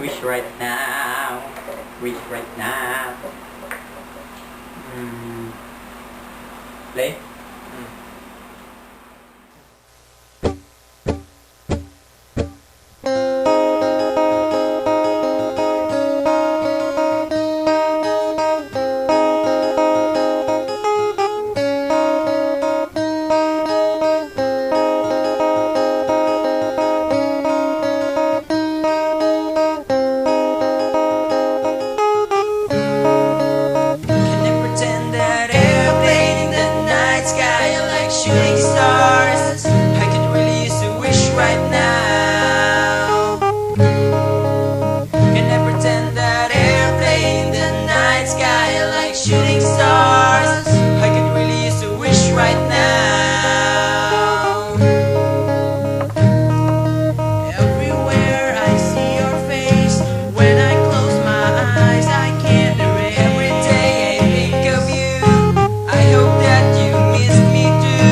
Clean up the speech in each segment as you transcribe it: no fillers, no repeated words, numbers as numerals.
Wish right now. Wish right now. Play. Shooting stars, I could really use a wish right now. Can I pretend that airplane in the night sky like shooting stars? I could really use a wish right now. Everywhere I see your face, when I close my eyes I can't erase. Every day I think of you, I hope that you miss me too.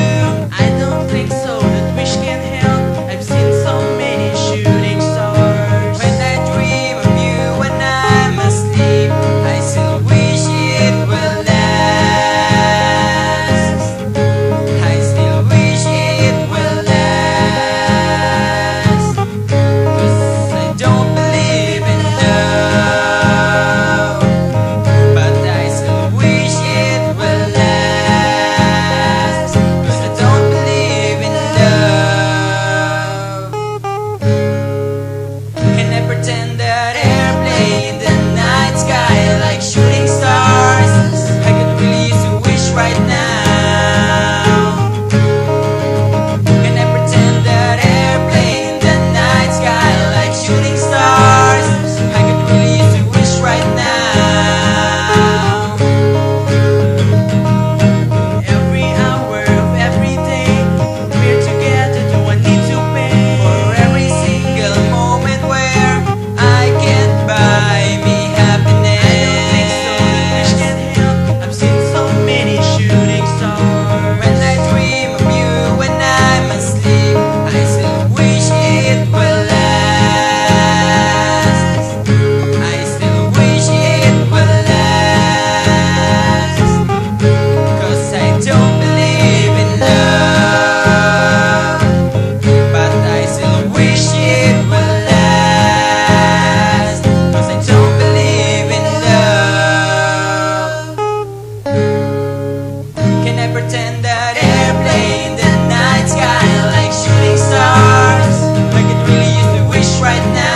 Pretend that airplane in the night sky like shooting stars. I could really use a wish right now. Can I pretend that airplane in the night sky like shooting stars? I could really use a wish right now. Every hour of every day we're together, do I need to pay for every single moment where I can't buy me happiness? I don't think so, the wish can help. I've seen so many shooting stars. When I dream of you when I'm asleep, I still wish it will last. I still wish it will last. 'Cause I don't believe in love, but I still wish it will last. 'Cause I don't believe in love. Can I pretend that airplane in the night sky like shooting stars? I could really use a wish right now.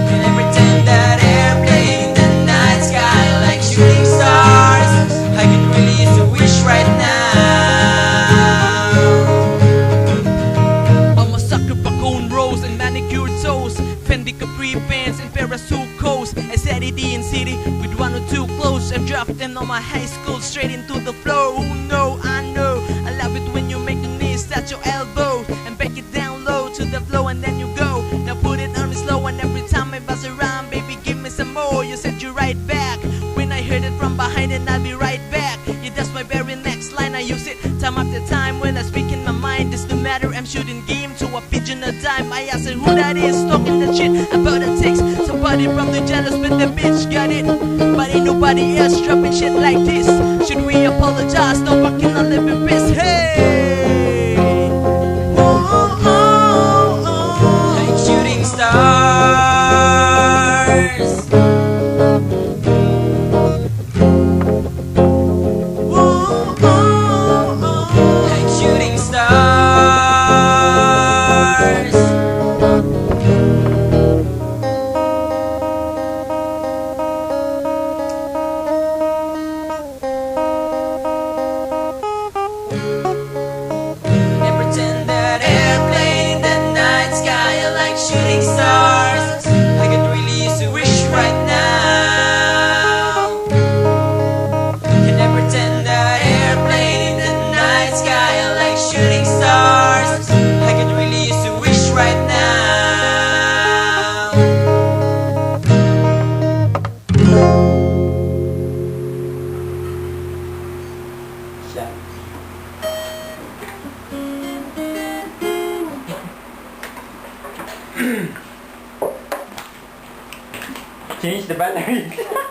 Can I pretend that airplane in the night sky like shooting stars? I could really use a wish right now. I'm a sucker for cornrows and manicured toes, Fendi Capri pants and parasuit coats. I said it in city with one or two clothes. I've dropped them on my high school straight into the floor. Who know? I know. I love it when you make the knees touch your elbows and break it down low to the floor and then you go. Now put it on me slow and every time I buzz around, baby, give me some more. You said you right back when I heard it from behind and I'll be right back. Yeah, that's my very next line. I use it time after time when I speak in my mind. It's no matter, I'm shooting game to a pigeon a dime. I ask her who that is talking that shit about the text. Somebody from the jealous but the bitch got it. But ain't nobody else dropping shit like this. Should we apologize? No fucking on living piss. Hey! Whoa, oh, oh. Like shooting stars. Whoa, oh, oh. Like shooting stars. Change the battery.